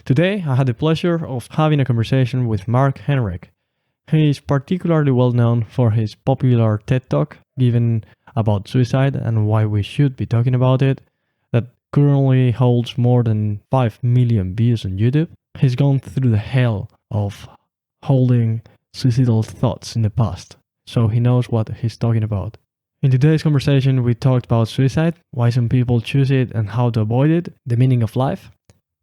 Today, I had the pleasure of having a conversation with Mark Henick. He is particularly well known for his popular TED Talk given about suicide and why we should be talking about it, that currently holds more than 5 million views on YouTube. He's gone through the hell of holding suicidal thoughts in the past, so he knows what he's talking about. In today's conversation, we talked about suicide, why some people choose it and how to avoid it, the meaning of life,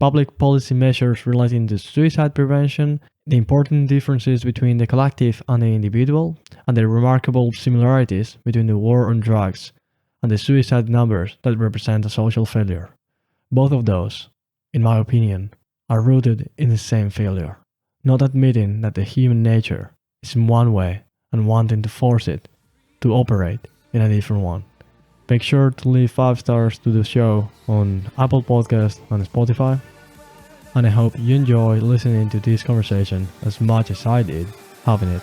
public policy measures relating to suicide prevention, the important differences between the collective and the individual, and the remarkable similarities between the war on drugs and the suicide numbers that represent a social failure. Both of those, in my opinion, are rooted in the same failure, not admitting that the human nature is in one way and wanting to force it to operate in a different one. Make sure to leave 5 stars to the show on Apple Podcasts and Spotify. And I hope you enjoy listening to this conversation as much as I did having it.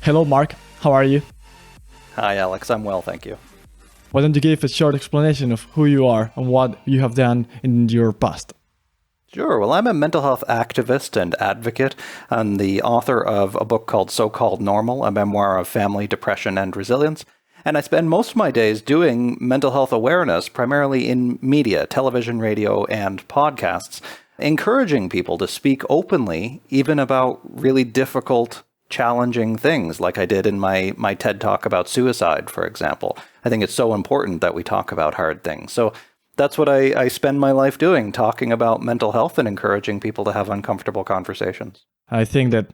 Hello Mark, how are you? Hi Alex, I'm well, thank you. Why don't you give a short explanation of who you are and what you have done in your past? Sure. Well, I'm a mental health activist and advocate. I'm the author of a book called So-Called Normal, a memoir of family, depression, and resilience. And I spend most of my days doing mental health awareness, primarily in media, television, radio, and podcasts, encouraging people to speak openly, even about really difficult, challenging things, like I did in my TED Talk about suicide, for example. I think it's so important that we talk about hard things. So that's what I spend my life doing, talking about mental health and encouraging people to have uncomfortable conversations. I think that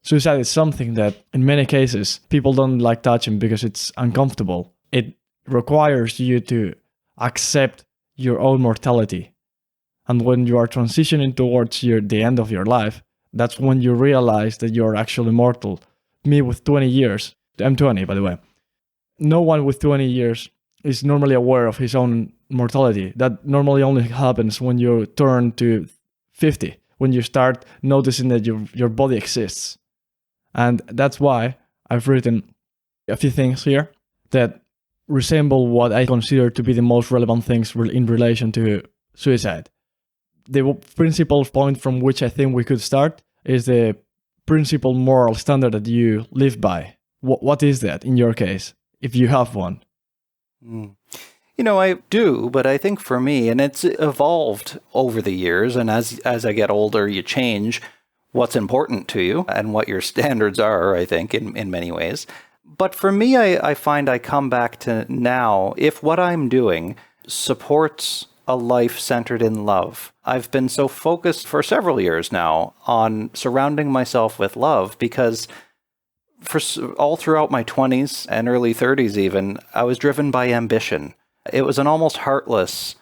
suicide is something that, in many cases, people don't like touching because it's uncomfortable. It requires you to accept your own mortality. And when you are transitioning towards the end of your life, that's when you realize that you're actually mortal. Me with 20 years, I'm 20 by the way, no one with 20 years is normally aware of his own mortality. That normally only happens when you turn to 50, when you start noticing that your body exists. And that's why I've written a few things here that resemble what I consider to be the most relevant things in relation to suicide. The principal point from which I think we could start is the principal moral standard that you live by. What is that in your case, if you have one? You know, I do, but I think for me, and it's evolved over the years, and as I get older, you change what's important to you and what your standards are, I think, in many ways. But for me, I find I come back to now, if what I'm doing supports a life centered in love. I've been so focused for several years now on surrounding myself with love because for all throughout my 20s and early 30s even, I was driven by ambition. It was an almost heartless,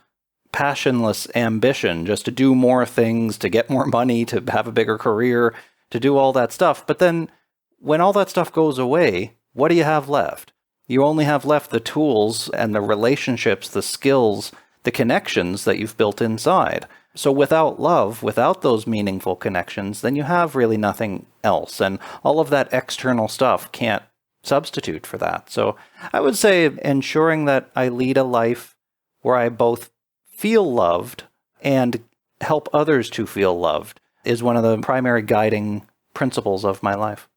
passionless ambition just to do more things, to get more money, to have a bigger career, to do all that stuff. But then when all that stuff goes away, what do you have left? You only have left the tools and the relationships, the skills, the connections that you've built inside. So without love, without those meaningful connections, then you have really nothing else. And all of that external stuff can't substitute for that. So I would say ensuring that I lead a life where I both feel loved and help others to feel loved is one of the primary guiding principles of my life.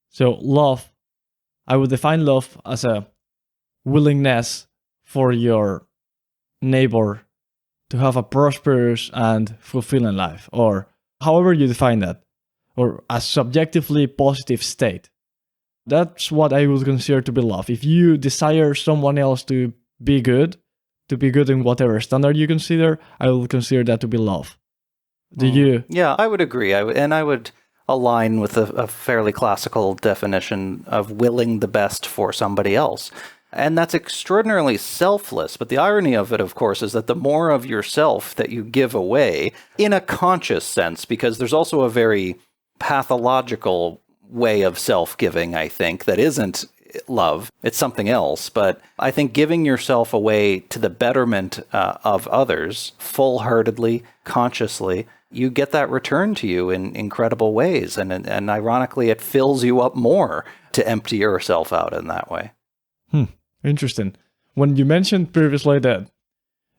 So love, I would define love as a willingness for your neighbor to have a prosperous and fulfilling life, or however you define that, or a subjectively positive state. That's what I would consider to be love. If you desire someone else to be good in whatever standard you consider, I will consider that to be love. Do you? Yeah, I would agree. I would align with a fairly classical definition of willing the best for somebody else. And that's extraordinarily selfless. But the irony of it, of course, is that the more of yourself that you give away, in a conscious sense, because there's also a very pathological way of self-giving, I think, that isn't love. It's something else. But I think giving yourself away to the betterment of others, full-heartedly, consciously, you get that return to you in incredible ways. And ironically, it fills you up more to empty yourself out in that way. Interesting. When you mentioned previously that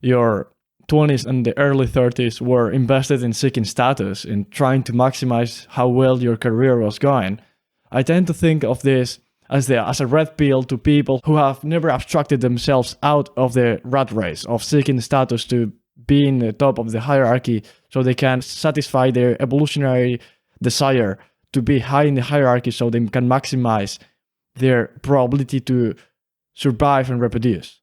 your 20s and the early 30s were invested in seeking status, in trying to maximize how well your career was going, I tend to think of this as a red pill to people who have never abstracted themselves out of the rat race of seeking status to be in the top of the hierarchy so they can satisfy their evolutionary desire to be high in the hierarchy so they can maximize their probability to survive and reproduce.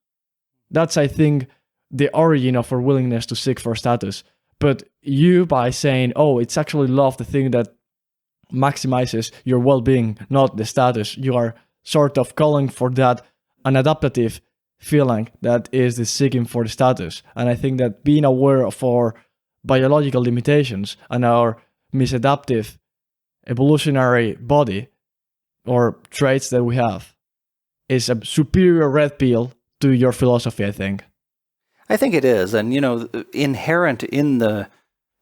That's, I think, the origin of our willingness to seek for status. But you, by saying, oh, it's actually love, the thing that maximizes your well-being, not the status, you are sort of calling for that an adaptive feeling that is the seeking for the status. And I think that being aware of our biological limitations and our misadaptive evolutionary body or traits that we have is a superior red pill to your philosophy, I think. I think it is. And, inherent in the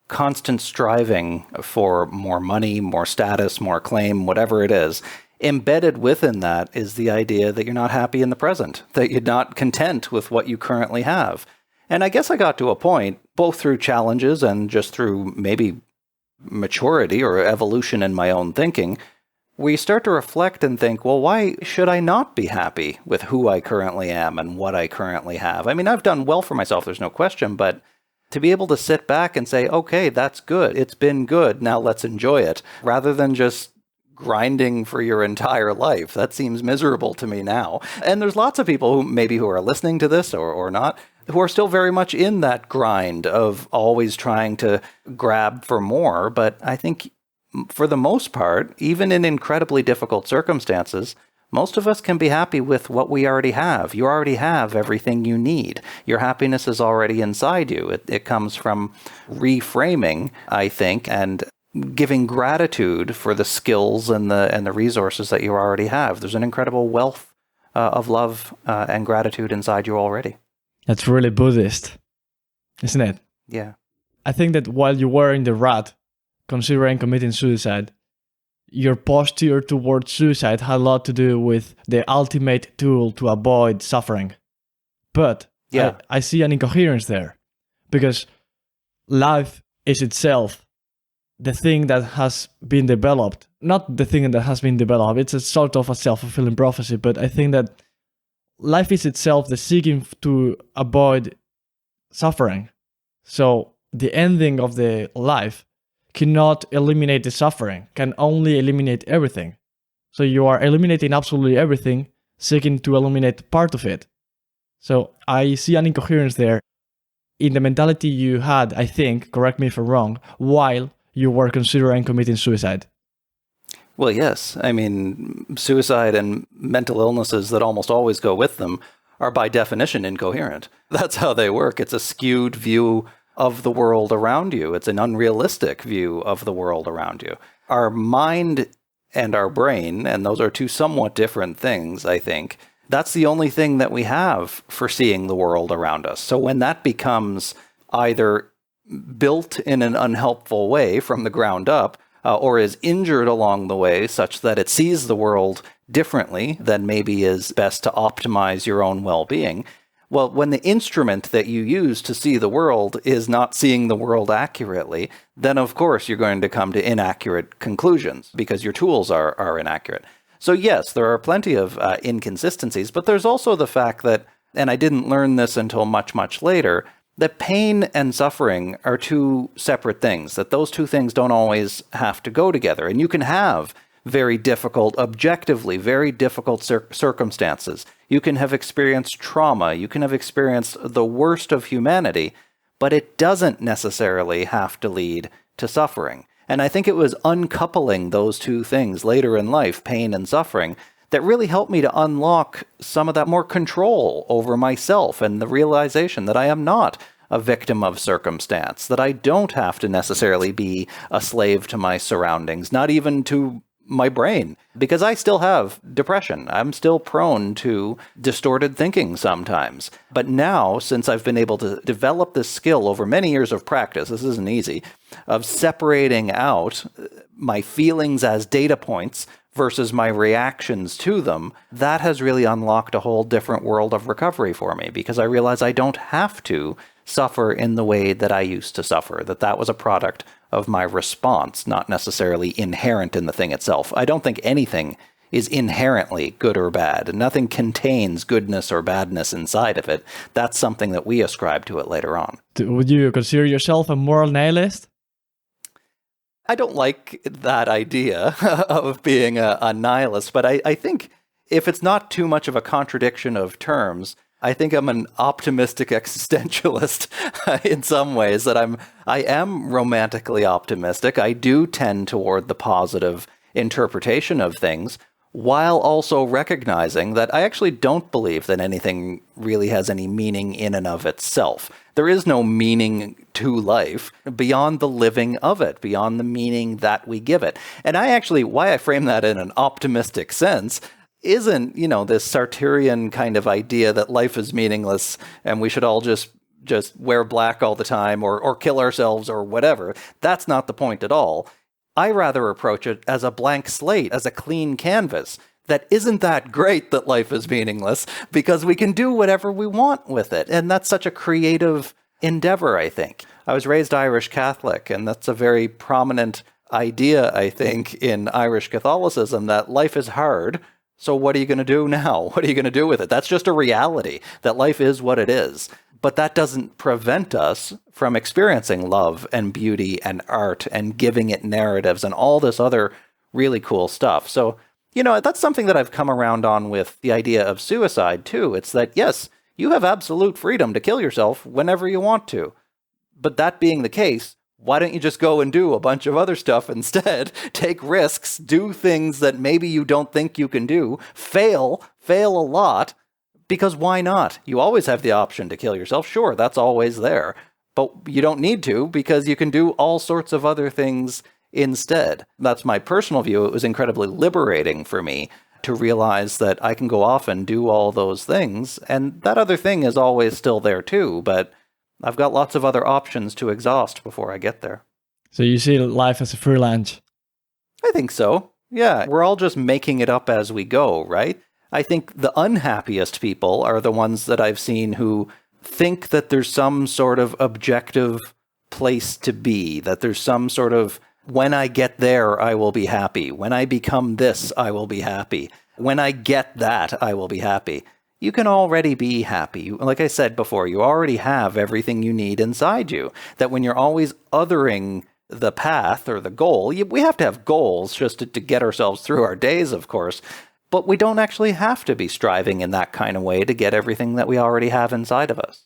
constant striving for more money, more status, more acclaim, whatever it is, embedded within that is the idea that you're not happy in the present, that you're not content with what you currently have. And I guess I got to a point, both through challenges and just through maybe maturity or evolution in my own thinking, we start to reflect and think, well, why should I not be happy with who I currently am and what I currently have? I mean, I've done well for myself, there's no question, but to be able to sit back and say, okay, that's good. It's been good. Now let's enjoy it, rather than just grinding for your entire life. That seems miserable to me now. And there's lots of people who are listening to this or not, who are still very much in that grind of always trying to grab for more. But I think for the most part, even in incredibly difficult circumstances, most of us can be happy with what we already have. You already have everything you need. Your happiness is already inside you. It comes from reframing, I think, and giving gratitude for the skills and the resources that you already have. There's an incredible wealth of love and gratitude inside you already. That's really Buddhist, isn't it? Yeah. I think that while you were in the rut, considering committing suicide, your posture towards suicide had a lot to do with the ultimate tool to avoid suffering. But yeah, I see an incoherence there, because life is itself the thing that has been developed, not the thing that has been developed. It's a sort of a self-fulfilling prophecy, but I think that life is itself the seeking to avoid suffering. So the ending of the life cannot eliminate the suffering, can only eliminate everything. So you are eliminating absolutely everything, seeking to eliminate part of it. So I see an incoherence there in the mentality you had, I think, correct me if I'm wrong, while you were considering committing suicide. Well, yes. I mean, suicide and mental illnesses that almost always go with them are by definition incoherent. That's how they work. It's a skewed view of the world around you. It's an unrealistic view of the world around you. Our mind and our brain, and those are two somewhat different things, I think, that's the only thing that we have for seeing the world around us. So when that becomes either built in an unhelpful way from the ground up, or is injured along the way such that it sees the world differently than maybe is best to optimize your own well-being, well, when the instrument that you use to see the world is not seeing the world accurately, then of course you're going to come to inaccurate conclusions because your tools are inaccurate. So yes, there are plenty of inconsistencies, but there's also the fact that, and I didn't learn this until much, much later, that pain and suffering are two separate things, that those two things don't always have to go together. And you can have very difficult, objectively very difficult circumstances. You can have experienced trauma. You can have experienced the worst of humanity, but it doesn't necessarily have to lead to suffering. And I think it was uncoupling those two things later in life, pain and suffering, that really helped me to unlock some of that more control over myself and the realization that I am not a victim of circumstance, that I don't have to necessarily be a slave to my surroundings, not even to my brain, because I still have depression. I'm still prone to distorted thinking sometimes. But now, since I've been able to develop this skill over many years of practice, this isn't easy, of separating out my feelings as data points versus my reactions to them, that has really unlocked a whole different world of recovery for me, because I realize I don't have to suffer in the way that I used to suffer, that was a product of my response, not necessarily inherent in the thing itself. I don't think anything is inherently good or bad. Nothing contains goodness or badness inside of it. That's something that we ascribe to it later on. Would you consider yourself a moral nihilist? I don't like that idea of being a nihilist, but I think if it's not too much of a contradiction of terms, I think I'm an optimistic existentialist in some ways, that I am romantically optimistic. I do tend toward the positive interpretation of things, while also recognizing that I actually don't believe that anything really has any meaning in and of itself. There is no meaning to life beyond the living of it, beyond the meaning that we give it. And why I frame that in an optimistic sense isn't, this Sartrean kind of idea that life is meaningless and we should all just wear black all the time or kill ourselves or whatever. That's not the point at all. I rather approach it as a blank slate, as a clean canvas. That isn't that great that life is meaningless, because we can do whatever we want with it. And that's such a creative endeavor, I think. I was raised Irish Catholic, and that's a very prominent idea, I think, in Irish Catholicism, that life is hard. So what are you going to do now? What are you going to do with it? That's just a reality, that life is what it is. But that doesn't prevent us from experiencing love and beauty and art and giving it narratives and all this other really cool stuff. So, that's something that I've come around on with the idea of suicide too. It's that, yes, you have absolute freedom to kill yourself whenever you want to. But that being the case, why don't you just go and do a bunch of other stuff instead? Take risks, do things that maybe you don't think you can do, fail a lot. Because why not? You always have the option to kill yourself. Sure, that's always there. But you don't need to, because you can do all sorts of other things instead. That's my personal view. It was incredibly liberating for me to realize that I can go off and do all those things. And that other thing is always still there too. But I've got lots of other options to exhaust before I get there. So you see life as a free lunch? I think so. Yeah, we're all just making it up as we go, right? I think the unhappiest people are the ones that I've seen who think that there's some sort of objective place to be, that there's some sort of, when I get there, I will be happy. When I become this, I will be happy. When I get that, I will be happy. You can already be happy. Like I said before, you already have everything you need inside you. That when you're always othering the path or the goal, we have to have goals just to get ourselves through our days, of course. But we don't actually have to be striving in that kind of way to get everything that we already have inside of us.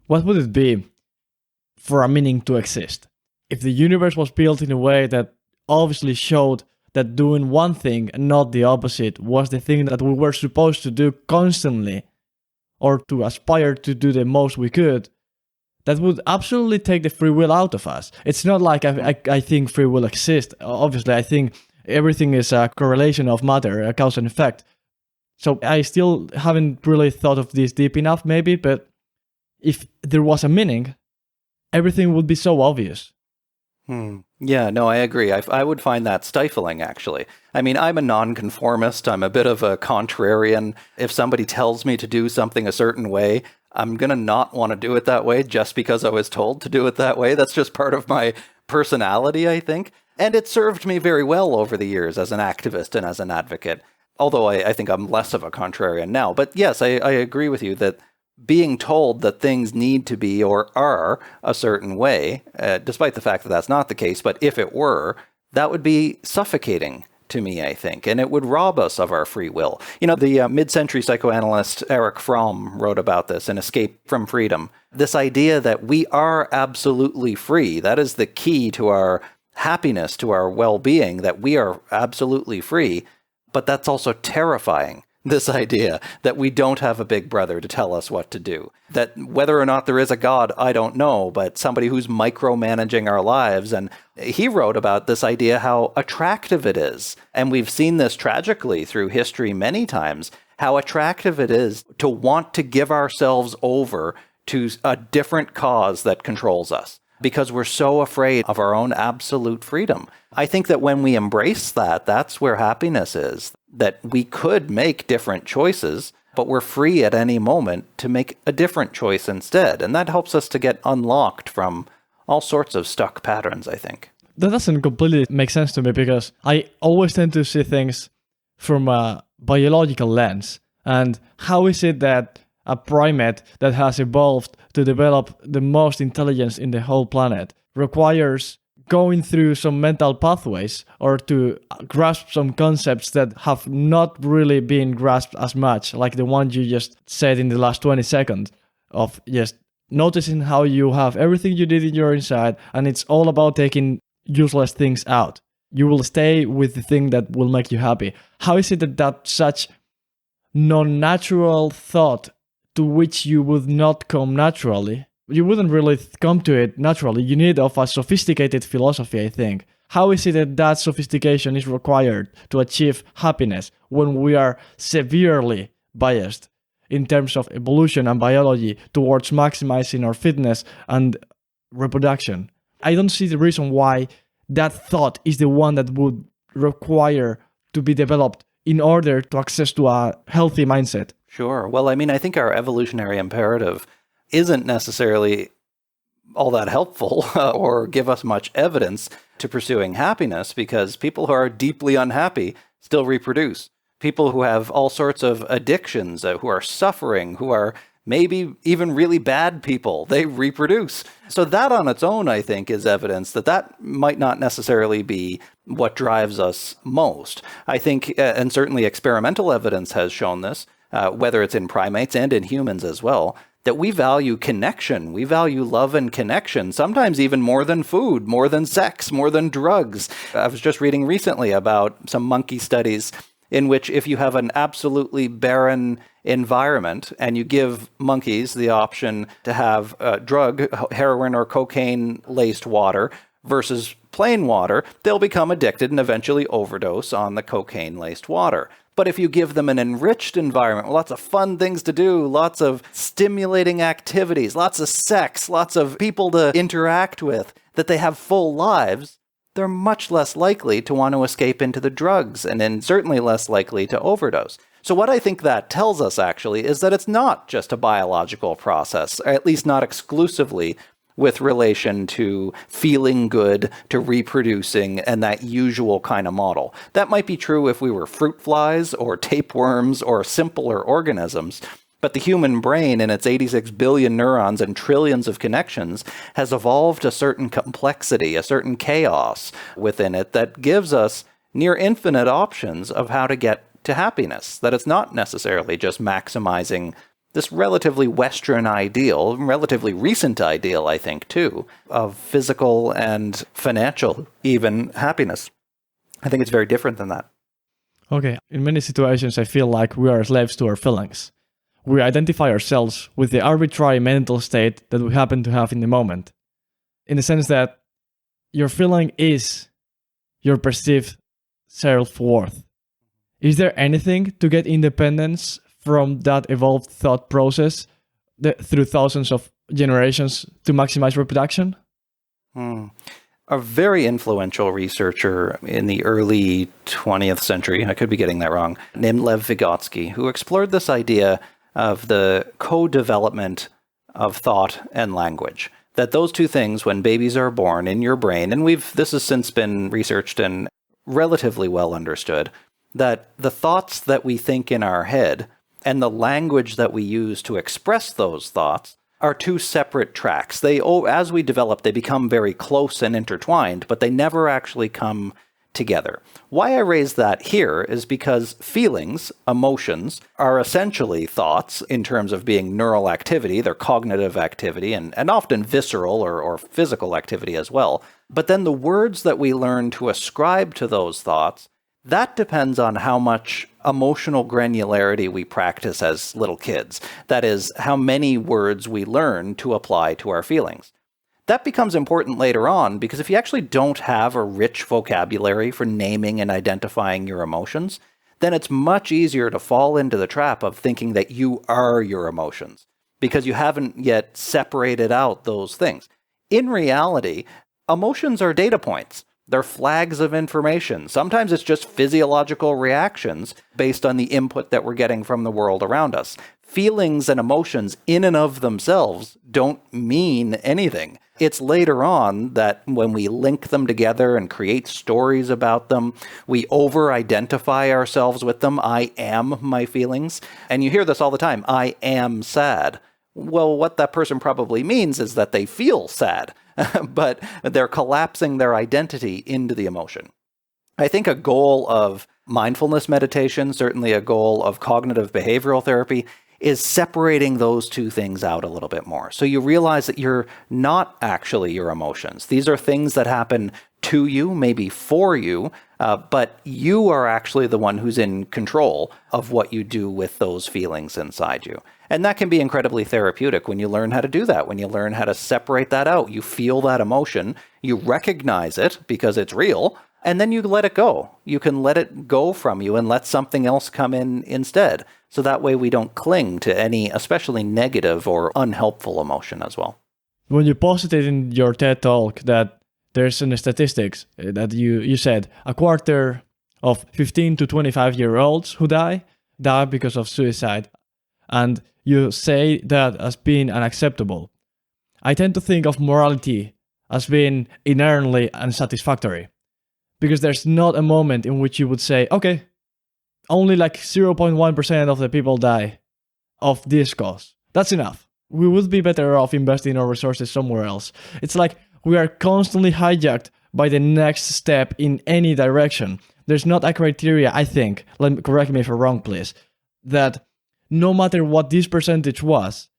What would it be for a meaning to exist? If the universe was built in a way that obviously showed that doing one thing and not the opposite was the thing that we were supposed to do constantly, or to aspire to do the most we could, that would absolutely take the free will out of us. It's not like I think free will exists. Obviously, I think everything is a correlation of matter, a cause and effect. So I still haven't really thought of this deep enough, maybe, but if there was a meaning, everything would be so obvious. Yeah, no, I agree. I would find that stifling, actually. I mean, I'm a nonconformist. I'm a bit of a contrarian. If somebody tells me to do something a certain way, I'm going to not want to do it that way just because I was told to do it that way. That's just part of my personality, I think. And it served me very well over the years as an activist and as an advocate, although I think I'm less of a contrarian now. But yes, I agree with you that being told that things need to be or are a certain way, despite the fact that that's not the case, but if it were, that would be suffocating to me, I think, and it would rob us of our free will. The mid-century psychoanalyst Erich Fromm wrote about this in Escape from Freedom. This idea that we are absolutely free, that is the key to our happiness, to our well-being, that we are absolutely free, but that's also terrifying. this idea that we don't have a big brother to tell us what to do. That whether or not there is a God, I don't know, but somebody who's micromanaging our lives. And he wrote about this idea, how attractive it is. And we've seen this tragically through history many times, how attractive it is to want to give ourselves over to a different cause that controls us, because we're so afraid of our own absolute freedom. I think that when we embrace that, that's where happiness is, that we could make different choices, but we're free at any moment to make a different choice instead. And that helps us to get unlocked from all sorts of stuck patterns, I think. That doesn't completely make sense to me, because I always tend to see things from a biological lens. And how is it that a primate that has evolved to develop the most intelligence in the whole planet requires going through some mental pathways or to grasp some concepts that have not really been grasped as much, like the one you just said in the last 20 seconds, of just noticing how you have everything you did in your inside, and it's all about taking useless things out. You will stay with the thing that will make you happy. How is it that that's such non-natural thought to which you would not come naturally? You wouldn't really come to it naturally. You need of a sophisticated philosophy, I think. How is it that that sophistication is required to achieve happiness when we are severely biased in terms of evolution and biology towards maximizing our fitness and reproduction? I don't see the reason why that thought is the one that would require to be developed in order to access to a healthy mindset. Sure. Well, I mean, I think our evolutionary imperative isn't necessarily all that helpful or give us much evidence to pursuing happiness, because people who are deeply unhappy still reproduce. People who have all sorts of addictions, who are suffering, who are maybe even really bad people, they reproduce. So that on its own, I think, is evidence that that might not necessarily be what drives us most. I think, and certainly experimental evidence has shown this, whether it's in primates and in humans as well, that we value connection. We value love and connection, sometimes even more than food, more than sex, more than drugs. I was just reading recently about some monkey studies in which if you have an absolutely barren environment and you give monkeys the option to have drug, heroin or cocaine-laced water versus plain water, they'll become addicted and eventually overdose on the cocaine-laced water. But if you give them an enriched environment with lots of fun things to do, lots of stimulating activities, lots of sex, lots of people to interact with, that they have full lives, they're much less likely to want to escape into the drugs, and then certainly less likely to overdose. So what I think that tells us actually is that it's not just a biological process, or at least not exclusively with relation to feeling good, to reproducing, and that usual kind of model. That might be true if we were fruit flies or tapeworms or simpler organisms, but the human brain in its 86 billion neurons and trillions of connections has evolved a certain complexity, a certain chaos within it that gives us near infinite options of how to get to happiness, that it's not necessarily just maximizing this relatively Western ideal, relatively recent ideal, I think, too, of physical and financial, even happiness. I think it's very different than that. Okay, in many situations, I feel like we are slaves to our feelings. We identify ourselves with the arbitrary mental state that we happen to have in the moment, in the sense that your feeling is your perceived self-worth. Is there anything to get independence from that evolved thought process through thousands of generations to maximize reproduction? A very influential researcher in the early 20th century, I could be getting that wrong, named Lev Vygotsky, who explored this idea of the co-development of thought and language. That those two things, when babies are born in your brain, and this has since been researched and relatively well understood, that the thoughts that we think in our head and the language that we use to express those thoughts are two separate tracks. As we develop, they become very close and intertwined, but they never actually come together. Why I raise that here is because feelings, emotions, are essentially thoughts in terms of being neural activity, they're cognitive activity, and often visceral or physical activity as well. But then the words that we learn to ascribe to those thoughts, that depends on how much emotional granularity we practice as little kids. That is, how many words we learn to apply to our feelings. That becomes important later on because if you actually don't have a rich vocabulary for naming and identifying your emotions, then it's much easier to fall into the trap of thinking that you are your emotions because you haven't yet separated out those things. In reality, emotions are data points. They're flags of information. Sometimes it's just physiological reactions based on the input that we're getting from the world around us. Feelings and emotions in and of themselves don't mean anything. It's later on that when we link them together and create stories about them, we over-identify ourselves with them. I am my feelings. And you hear this all the time. I am sad. Well, what that person probably means is that they feel sad, but they're collapsing their identity into the emotion. I think a goal of mindfulness meditation, certainly a goal of cognitive behavioral therapy, is separating those two things out a little bit more. So you realize that you're not actually your emotions. These are things that happen to you, maybe for you, but you are actually the one who's in control of what you do with those feelings inside you. And that can be incredibly therapeutic when you learn how to do that, when you learn how to separate that out. You feel that emotion, you recognize it because it's real, and then you let it go. You can let it go from you and let something else come in instead. So that way we don't cling to any especially negative or unhelpful emotion as well. When you posted in your TED Talk that there's some statistics that you said a quarter of 15 to 25-year-olds who die because of suicide. And you say that as being unacceptable. I tend to think of morality as being inherently unsatisfactory. Because there's not a moment in which you would say, okay, only like 0.1% of the people die of this cause. That's enough. We would be better off investing our resources somewhere else. It's like we are constantly hijacked by the next step in any direction. There's not a criteria, I think, correct me if I'm wrong, please, that no matter what this percentage was,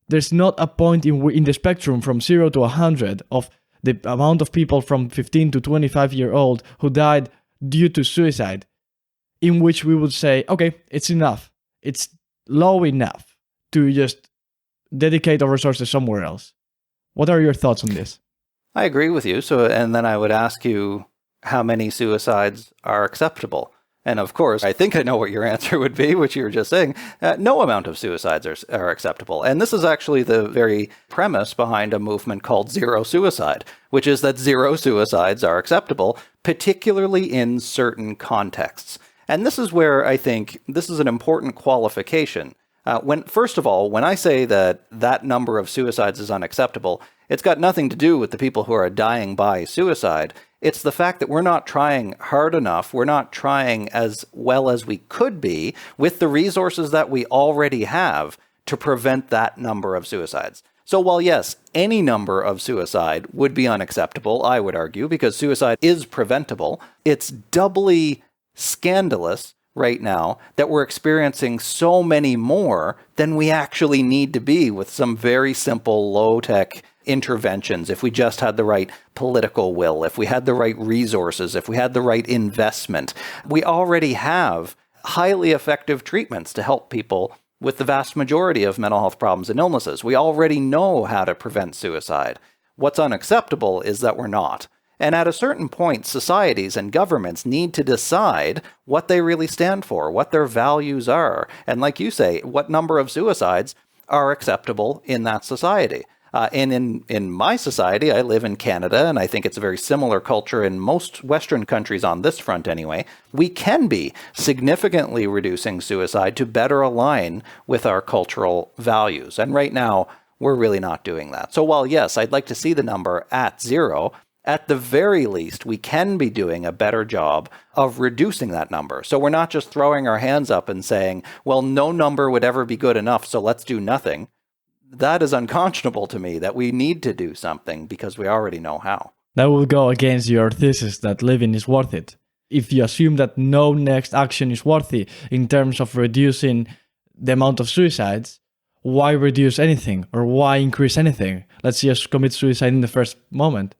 there's not a point in the spectrum from 0 to 100 of the amount of people from 15 to 25-year-old who died due to suicide, in which we would say, okay, it's enough. It's low enough to just dedicate our resources somewhere else. What are your thoughts on this? I agree with you. And then I would ask you how many suicides are acceptable. And of course, I think I know what your answer would be, which you were just saying. No amount of suicides are acceptable. And this is actually the very premise behind a movement called zero suicide, which is that zero suicides are acceptable, particularly in certain contexts. And this is where I think this is an important qualification. First of all, when I say that number of suicides is unacceptable, it's got nothing to do with the people who are dying by suicide. It's the fact that we're not trying hard enough. We're not trying as well as we could be with the resources that we already have to prevent that number of suicides. So while yes, any number of suicide would be unacceptable, I would argue, because suicide is preventable, it's doubly scandalous right now that we're experiencing so many more than we actually need to be with some very simple low-tech interventions. If we just had the right political will, if we had the right resources, if we had the right investment, we already have highly effective treatments to help people with the vast majority of mental health problems and illnesses. We already know how to prevent suicide. What's unacceptable is that we're not. And at a certain point, societies and governments need to decide what they really stand for, what their values are, and like you say, what number of suicides are acceptable in that society. And in my society, I live in Canada, and I think it's a very similar culture in most Western countries on this front anyway. We can be significantly reducing suicide to better align with our cultural values. And right now, we're really not doing that. So while, yes, I'd like to see the number at zero, at the very least, we can be doing a better job of reducing that number. So we're not just throwing our hands up and saying, well, no number would ever be good enough, so let's do nothing. That is unconscionable to me, that we need to do something because we already know how. That will go against your thesis that living is worth it. If you assume that no next action is worthy in terms of reducing the amount of suicides, why reduce anything or why increase anything? Let's just commit suicide in the first moment.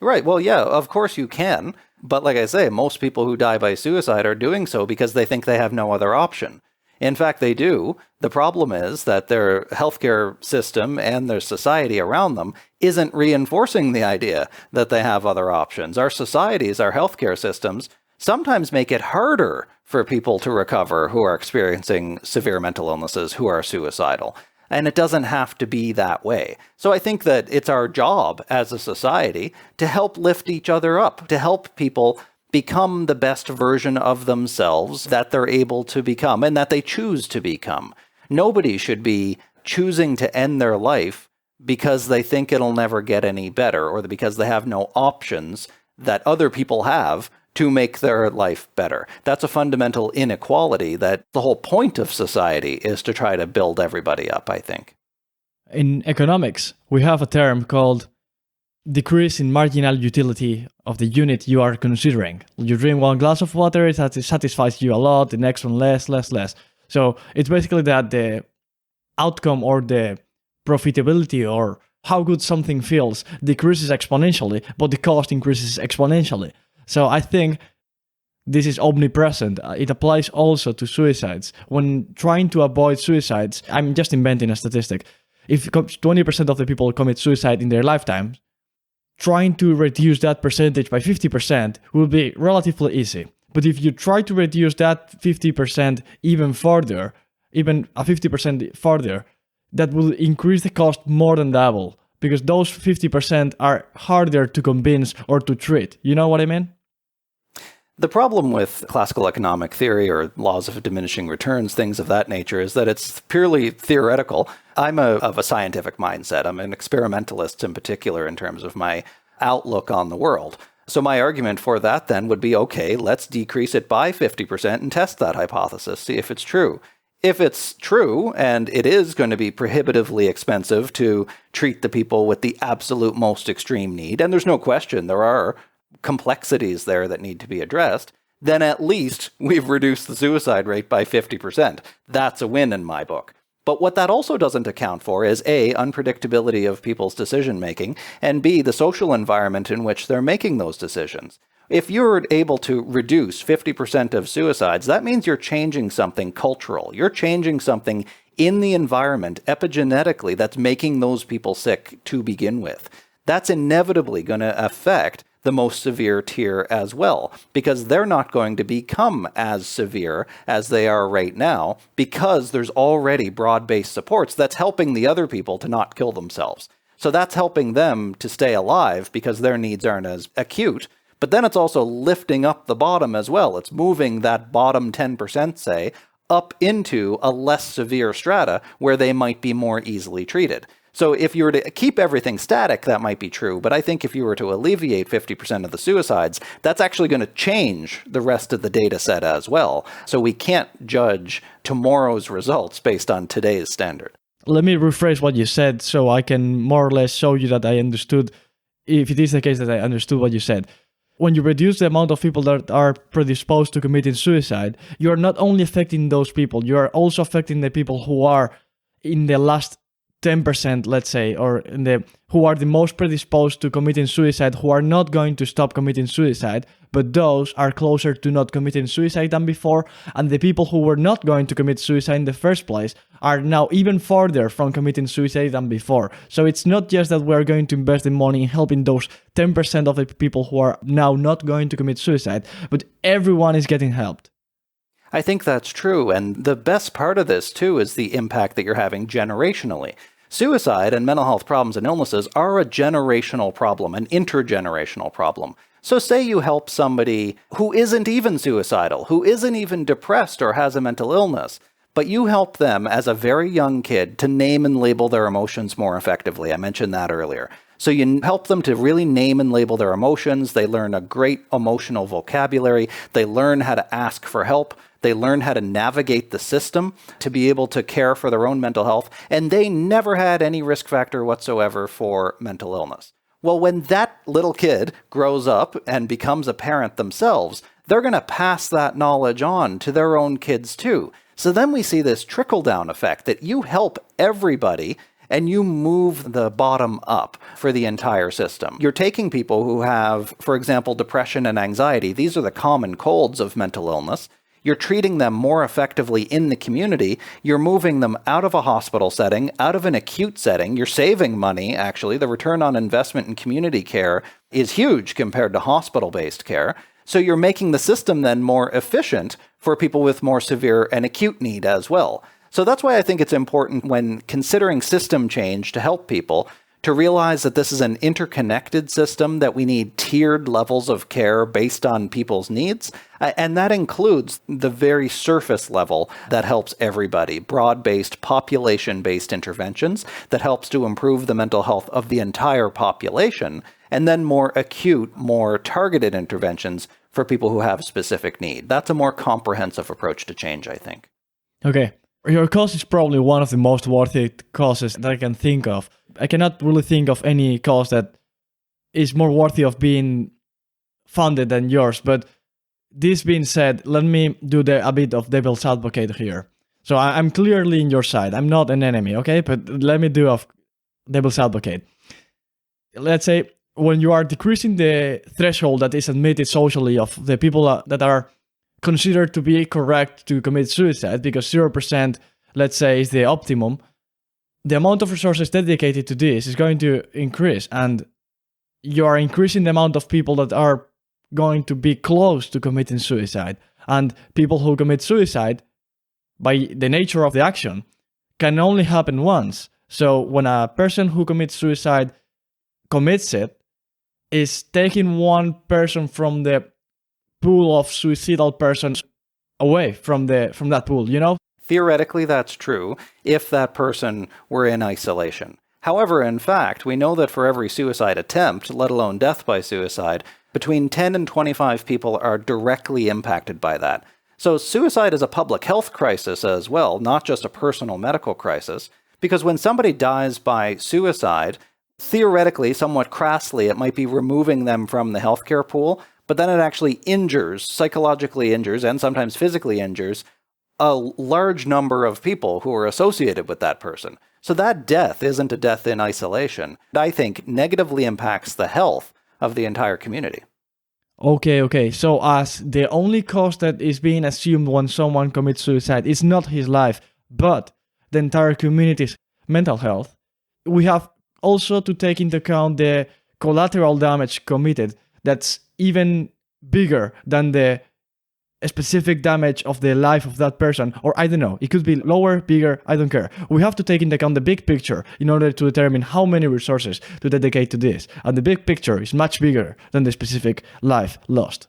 Right. Well, yeah, of course you can. But like I say, most people who die by suicide are doing so because they think they have no other option. In fact, they do. The problem is that their healthcare system and their society around them isn't reinforcing the idea that they have other options. Our societies, our healthcare systems, sometimes make it harder for people to recover who are experiencing severe mental illnesses, who are suicidal. And it doesn't have to be that way. So I think that it's our job as a society to help lift each other up, to help people become the best version of themselves that they're able to become and that they choose to become. Nobody should be choosing to end their life because they think it'll never get any better or because they have no options that other people have to make their life better. That's a fundamental inequality that the whole point of society is to try to build everybody up, I think. In economics, we have a term called decrease in marginal utility of the unit you are considering. You drink one glass of water, it satisfies you a lot, the next one less. So it's basically that the outcome or the profitability or how good something feels decreases exponentially, but the cost increases exponentially. So I think this is omnipresent. It applies also to suicides. When trying to avoid suicides, I'm just inventing a statistic. If 20% of the people commit suicide in their lifetime, trying to reduce that percentage by 50% will be relatively easy. But if you try to reduce that 50% even further, even a 50% further, that will increase the cost more than double, because those 50% are harder to convince or to treat. You know what I mean? The problem with classical economic theory or laws of diminishing returns, things of that nature, is that it's purely theoretical. I'm of a scientific mindset. I'm an experimentalist in particular in terms of my outlook on the world. So my argument for that then would be, okay, let's decrease it by 50% and test that hypothesis, see if it's true. If it's true, and it is going to be prohibitively expensive to treat the people with the absolute most extreme need, and there's no question there are complexities there that need to be addressed, then at least we've reduced the suicide rate by 50%. That's a win in my book. But what that also doesn't account for is A, unpredictability of people's decision making, and B, the social environment in which they're making those decisions. If you're able to reduce 50% of suicides, that means you're changing something cultural. You're changing something in the environment epigenetically that's making those people sick to begin with. That's inevitably going to affect the most severe tier as well, because they're not going to become as severe as they are right now, because there's already broad-based supports that's helping the other people to not kill themselves. So that's helping them to stay alive because their needs aren't as acute. But then it's also lifting up the bottom as well. It's moving that bottom 10%, say, up into a less severe strata where they might be more easily treated. So if you were to keep everything static, that might be true. But I think if you were to alleviate 50% of the suicides, that's actually going to change the rest of the data set as well. So we can't judge tomorrow's results based on today's standard. Let me rephrase what you said so I can more or less show you that I understood, if it is the case that I understood what you said. When you reduce the amount of people that are predisposed to committing suicide, you are not only affecting those people, you are also affecting the people who are in the last 10%, let's say, or who are the most predisposed to committing suicide, who are not going to stop committing suicide, but those are closer to not committing suicide than before, and the people who were not going to commit suicide in the first place are now even further from committing suicide than before. So it's not just that we're going to invest the money in helping those 10% of the people who are now not going to commit suicide, but everyone is getting helped. I think that's true, and the best part of this, too, is the impact that you're having generationally. Suicide and mental health problems and illnesses are a generational problem, an intergenerational problem. So say you help somebody who isn't even suicidal, who isn't even depressed or has a mental illness, but you help them as a very young kid to name and label their emotions more effectively. I mentioned that earlier. So you help them to really name and label their emotions. They learn a great emotional vocabulary. They learn how to ask for help. They learn how to navigate the system to be able to care for their own mental health. And they never had any risk factor whatsoever for mental illness. Well, when that little kid grows up and becomes a parent themselves, they're going to pass that knowledge on to their own kids too. So then we see this trickle-down effect that you help everybody, and you move the bottom up for the entire system. You're taking people who have, for example, depression and anxiety. These are the common colds of mental illness. You're treating them more effectively in the community. You're moving them out of a hospital setting, out of an acute setting. You're saving money, actually. The return on investment in community care is huge compared to hospital-based care. So you're making the system then more efficient for people with more severe and acute need as well. So that's why I think it's important when considering system change to help people to realize that this is an interconnected system, that we need tiered levels of care based on people's needs. And that includes the very surface level that helps everybody, broad-based, population-based interventions that helps to improve the mental health of the entire population, and then more acute, more targeted interventions for people who have specific need. That's a more comprehensive approach to change, I think. Okay. Your cause is probably one of the most worthy causes that I can think of. I cannot really think of any cause that is more worthy of being funded than yours. But this being said, let me do a bit of devil's advocate here. So I'm clearly in your side. I'm not an enemy, okay? But let me do a devil's advocate. Let's say when you are decreasing the threshold that is admitted socially of the people that are considered to be correct to commit suicide, because 0%, let's say, is the optimum, the amount of resources dedicated to this is going to increase, and you are increasing the amount of people that are going to be close to committing suicide. And people who commit suicide, by the nature of the action, can only happen once. So when a person who commits suicide commits it, is taking one person from the pool of suicidal persons away from that pool, you know? Theoretically, that's true if that person were in isolation. However, in fact, we know that for every suicide attempt, let alone death by suicide, between 10 and 25 people are directly impacted by that. So suicide is a public health crisis as well, not just a personal medical crisis, because when somebody dies by suicide, theoretically, somewhat crassly, it might be removing them from the healthcare pool, but then it actually psychologically injures, and sometimes physically injures, a large number of people who are associated with that person. So that death isn't a death in isolation. I think negatively impacts the health of the entire community. Okay. So as the only cause that is being assumed when someone commits suicide is not his life, but the entire community's mental health, we have also to take into account the collateral damage committed that's even bigger than the specific damage of the life of that person, or I don't know, it could be lower, bigger, I don't care. We have to take into account the big picture in order to determine how many resources to dedicate to this. And the big picture is much bigger than the specific life lost.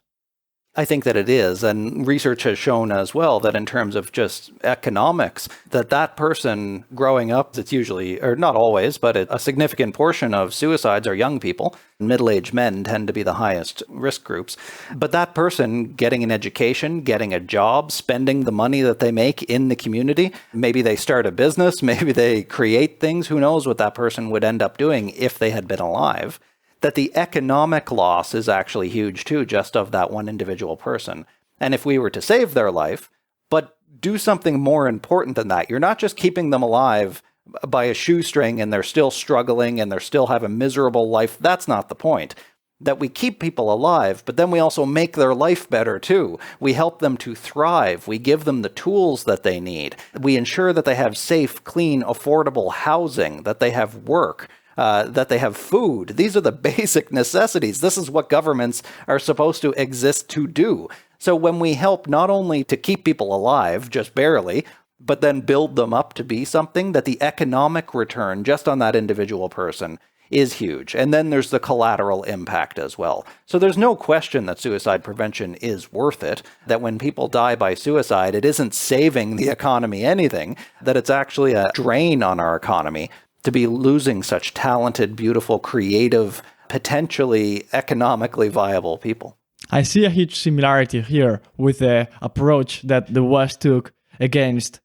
I think that it is, and research has shown as well that in terms of just economics, that person growing up, it's usually, or not always, but a significant portion of suicides are young people. Middle-aged men tend to be the highest risk groups. But that person getting an education, getting a job, spending the money that they make in the community, maybe they start a business, maybe they create things, who knows what that person would end up doing if they had been alive. That the economic loss is actually huge too, just of that one individual person. And if we were to save their life, but do something more important than that, you're not just keeping them alive by a shoestring and they're still struggling and they still have a miserable life. That's not the point. That we keep people alive, but then we also make their life better too. We help them to thrive. We give them the tools that they need. We ensure that they have safe, clean, affordable housing, that they have work, that they have food. These are the basic necessities. This is what governments are supposed to exist to do. So when we help not only to keep people alive, just barely, but then build them up to be something, that the economic return just on that individual person is huge. And then there's the collateral impact as well. So there's no question that suicide prevention is worth it, that when people die by suicide, it isn't saving the economy anything, that it's actually a drain on our economy to be losing such talented, beautiful, creative, potentially economically viable people. I see a huge similarity here with the approach that the West took against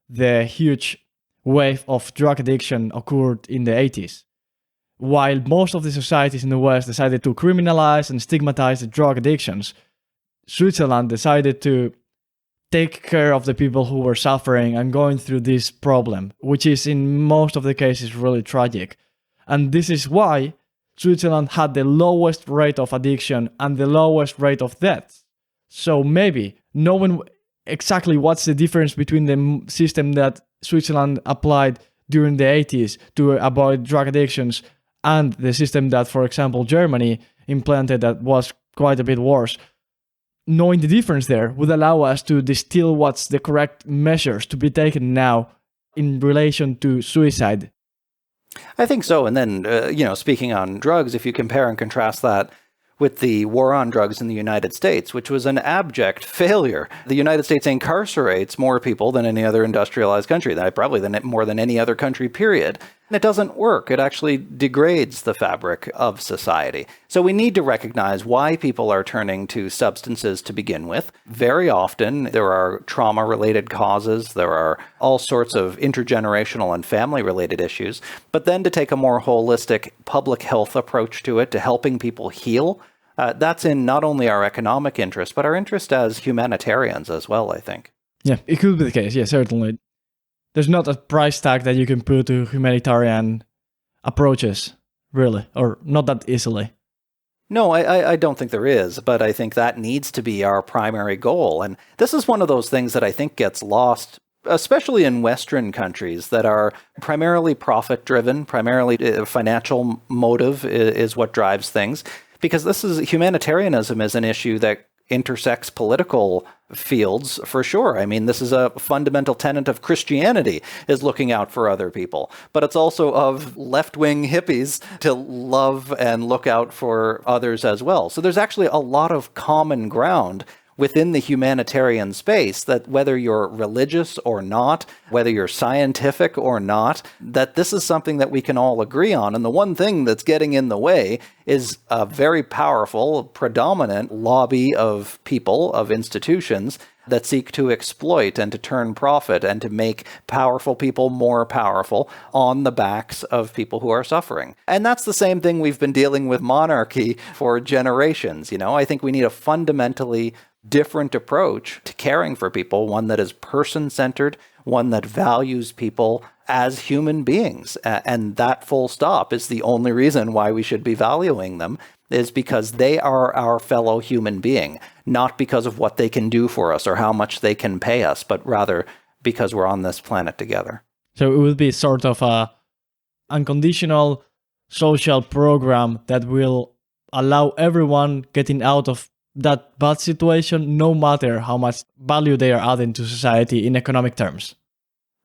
the huge wave of drug addiction occurred in the 80s. While most of the societies in the West decided to criminalize and stigmatize the drug addictions, Switzerland decided to take care of the people who were suffering and going through this problem, which is in most of the cases really tragic. And this is why Switzerland had the lowest rate of addiction and the lowest rate of deaths. So maybe knowing exactly what's the difference between the system that Switzerland applied during the 80s to avoid drug addictions and the system that, for example, Germany implanted that was quite a bit worse, knowing the difference there would allow us to distill what's the correct measures to be taken now in relation to suicide. I think so. And then, speaking on drugs, if you compare and contrast that with the war on drugs in the United States, which was an abject failure. The United States incarcerates more people than any other industrialized country, more than any other country, period. And it doesn't work. It actually degrades the fabric of society. So we need to recognize why people are turning to substances to begin with. Very often, there are trauma-related causes. There are all sorts of intergenerational and family-related issues. But then to take a more holistic public health approach to it, to helping people heal, that's in not only our economic interest, but our interest as humanitarians as well, I think. Yeah, it could be the case. Yeah, certainly. There's not a price tag that you can put to humanitarian approaches, really, or not that easily. No, I don't think there is, but I think that needs to be our primary goal. And this is one of those things that I think gets lost, especially in Western countries that are primarily profit-driven, primarily financial motive is what drives things. Because humanitarianism is an issue that intersects political fields for sure. I mean, this is a fundamental tenet of Christianity, is looking out for other people. But it's also of left-wing hippies to love and look out for others as well. So there's actually a lot of common ground within the humanitarian space that whether you're religious or not, whether you're scientific or not, that this is something that we can all agree on. And the one thing that's getting in the way is a very powerful, predominant lobby of people, of institutions that seek to exploit and to turn profit and to make powerful people more powerful on the backs of people who are suffering. And that's the same thing we've been dealing with monarchy for generations. I think we need a fundamentally different approach to caring for people, one that is person-centered, one that values people as human beings. And that full stop is the only reason why we should be valuing them, is because they are our fellow human being, not because of what they can do for us or how much they can pay us, but rather because we're on this planet together. So it would be sort of a unconditional social program that will allow everyone getting out of that bad situation, no matter how much value they are adding to society in economic terms.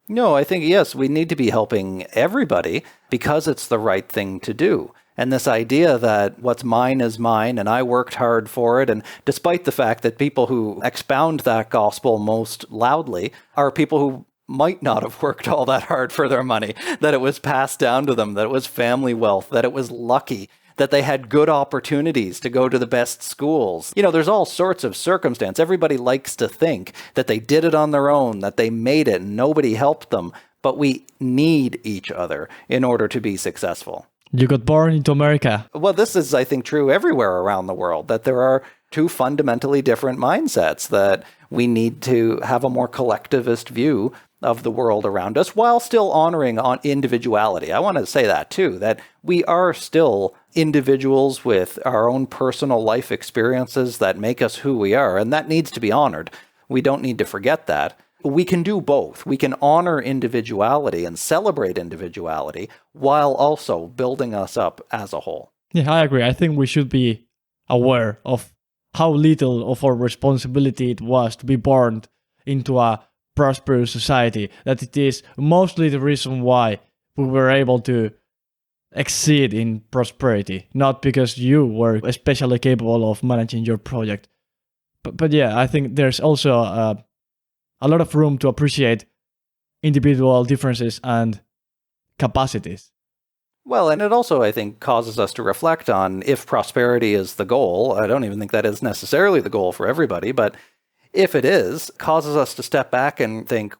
No, I think, yes, we need to be helping everybody because it's the right thing to do. And this idea that what's mine is mine and I worked hard for it, and despite the fact that people who expound that gospel most loudly are people who might not have worked all that hard for their money, that it was passed down to them, that it was family wealth, that it was lucky, that they had good opportunities to go to the best schools. There's all sorts of circumstance. Everybody likes to think that they did it on their own, that they made it and nobody helped them. But we need each other in order to be successful. You got born into America. Well, this is, I think, true everywhere around the world, that there are two fundamentally different mindsets, that we need to have a more collectivist view of the world around us while still honoring on individuality. I want to say that too, that we are still individuals with our own personal life experiences that make us who we are, and that needs to be honored. We don't need to forget that. We can do both. We can honor individuality and celebrate individuality while also building us up as a whole. Yeah, I agree. I think we should be aware of how little of our responsibility it was to be born into a prosperous society, that it is mostly the reason why we were able to exceed in prosperity, not because you were especially capable of managing your project. But yeah, I think there's also a lot of room to appreciate individual differences and capacities. Well, and it also, I think, causes us to reflect on if prosperity is the goal. I don't even think that is necessarily the goal for everybody, but if it is, causes us to step back and think,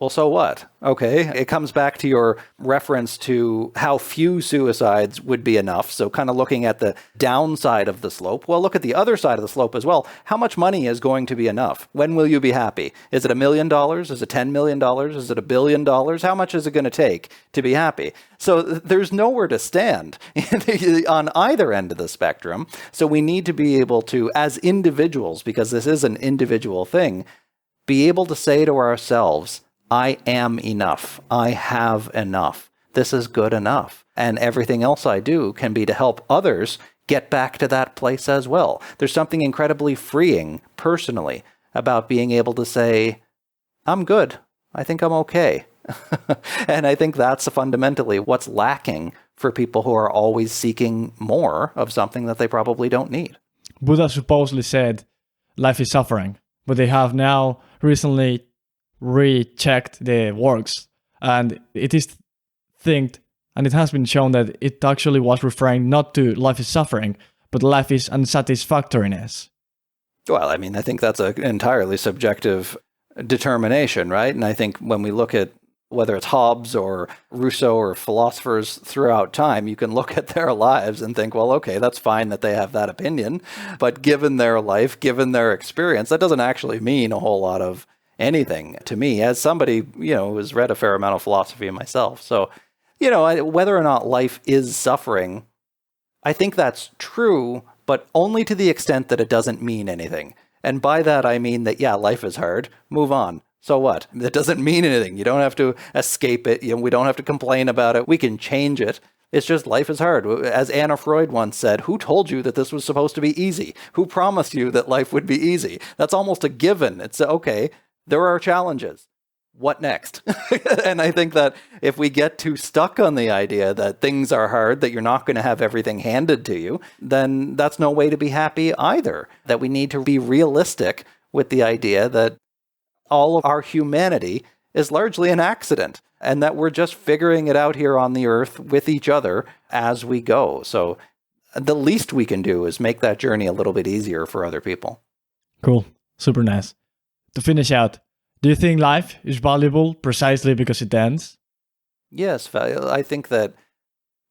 Well, so what? Okay, it comes back to your reference to how few suicides would be enough. So kind of looking at the downside of the slope. Well, look at the other side of the slope as well. How much money is going to be enough? When will you be happy? Is it $1 million? Is it $10 million? Is it $1 billion? How much is it going to take to be happy? So there's nowhere to stand on either end of the spectrum. So we need to be able to, as individuals, because this is an individual thing, be able to say to ourselves, I am enough. I have enough. This is good enough. And everything else I do can be to help others get back to that place as well. There's something incredibly freeing personally about being able to say, I'm good. I think I'm okay. And I think that's fundamentally what's lacking for people who are always seeking more of something that they probably don't need. Buddha supposedly said life is suffering, but they have now recently rechecked the works, and it is think, and it has been shown that it actually was referring not to life is suffering, but life is unsatisfactoriness. Well, I mean, I think that's an entirely subjective determination, right? And I think when we look at whether it's Hobbes or Rousseau or philosophers throughout time, you can look at their lives and think, well, okay, that's fine that they have that opinion, but given their life, given their experience, that doesn't actually mean a whole lot of anything to me as somebody, who has read a fair amount of philosophy myself. So, whether or not life is suffering, I think that's true, but only to the extent that it doesn't mean anything. And by that, I mean that, yeah, life is hard. Move on. So what? It doesn't mean anything. You don't have to escape it. We don't have to complain about it. We can change it. It's just life is hard. As Anna Freud once said, who told you that this was supposed to be easy? Who promised you that life would be easy? That's almost a given. It's okay. There are challenges. What next? And I think that if we get too stuck on the idea that things are hard, that you're not going to have everything handed to you, then that's no way to be happy either. That we need to be realistic with the idea that all of our humanity is largely an accident and that we're just figuring it out here on the earth with each other as we go. So the least we can do is make that journey a little bit easier for other people. Cool. Super nice. To finish out, do you think life is valuable precisely because it ends? Yes, I think that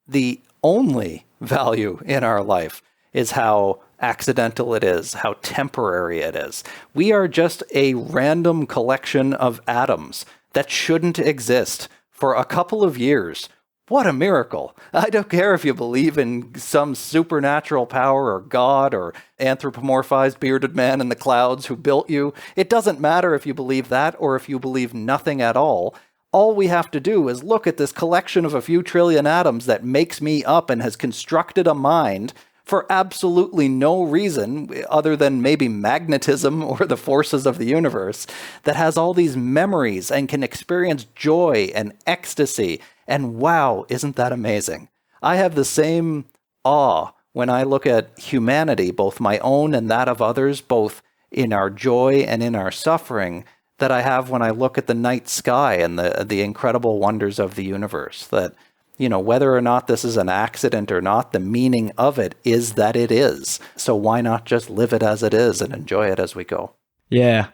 the only value in our life is how accidental it is, how temporary it is. We are just a random collection of atoms that shouldn't exist for a couple of years. What a miracle. I don't care if you believe in some supernatural power or God or anthropomorphized bearded man in the clouds who built you. It doesn't matter if you believe that or if you believe nothing at all. All we have to do is look at this collection of a few trillion atoms that makes me up and has constructed a mind for absolutely no reason other than maybe magnetism or the forces of the universe, that has all these memories and can experience joy and ecstasy. And wow, isn't that amazing? I have the same awe when I look at humanity, both my own and that of others, both in our joy and in our suffering, that I have when I look at the night sky and the incredible wonders of the universe. That, whether or not this is an accident or not, the meaning of it is that it is. So why not just live it as it is and enjoy it as we go? Yeah,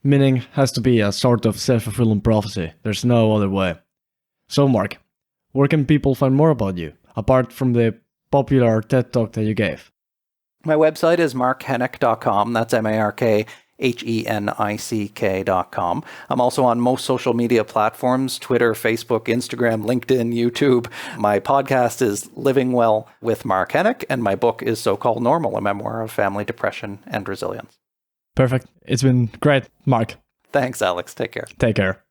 meaning has to be a sort of self-fulfilling prophecy. There's no other way. So Mark, where can people find more about you, apart from the popular TED Talk that you gave? My website is markhenick.com. That's markhenick.com. I'm also on most social media platforms, Twitter, Facebook, Instagram, LinkedIn, YouTube. My podcast is Living Well with Mark Henick, and my book is So-Called Normal, a memoir of family depression and resilience. Perfect. It's been great, Mark. Thanks, Alex. Take care. Take care.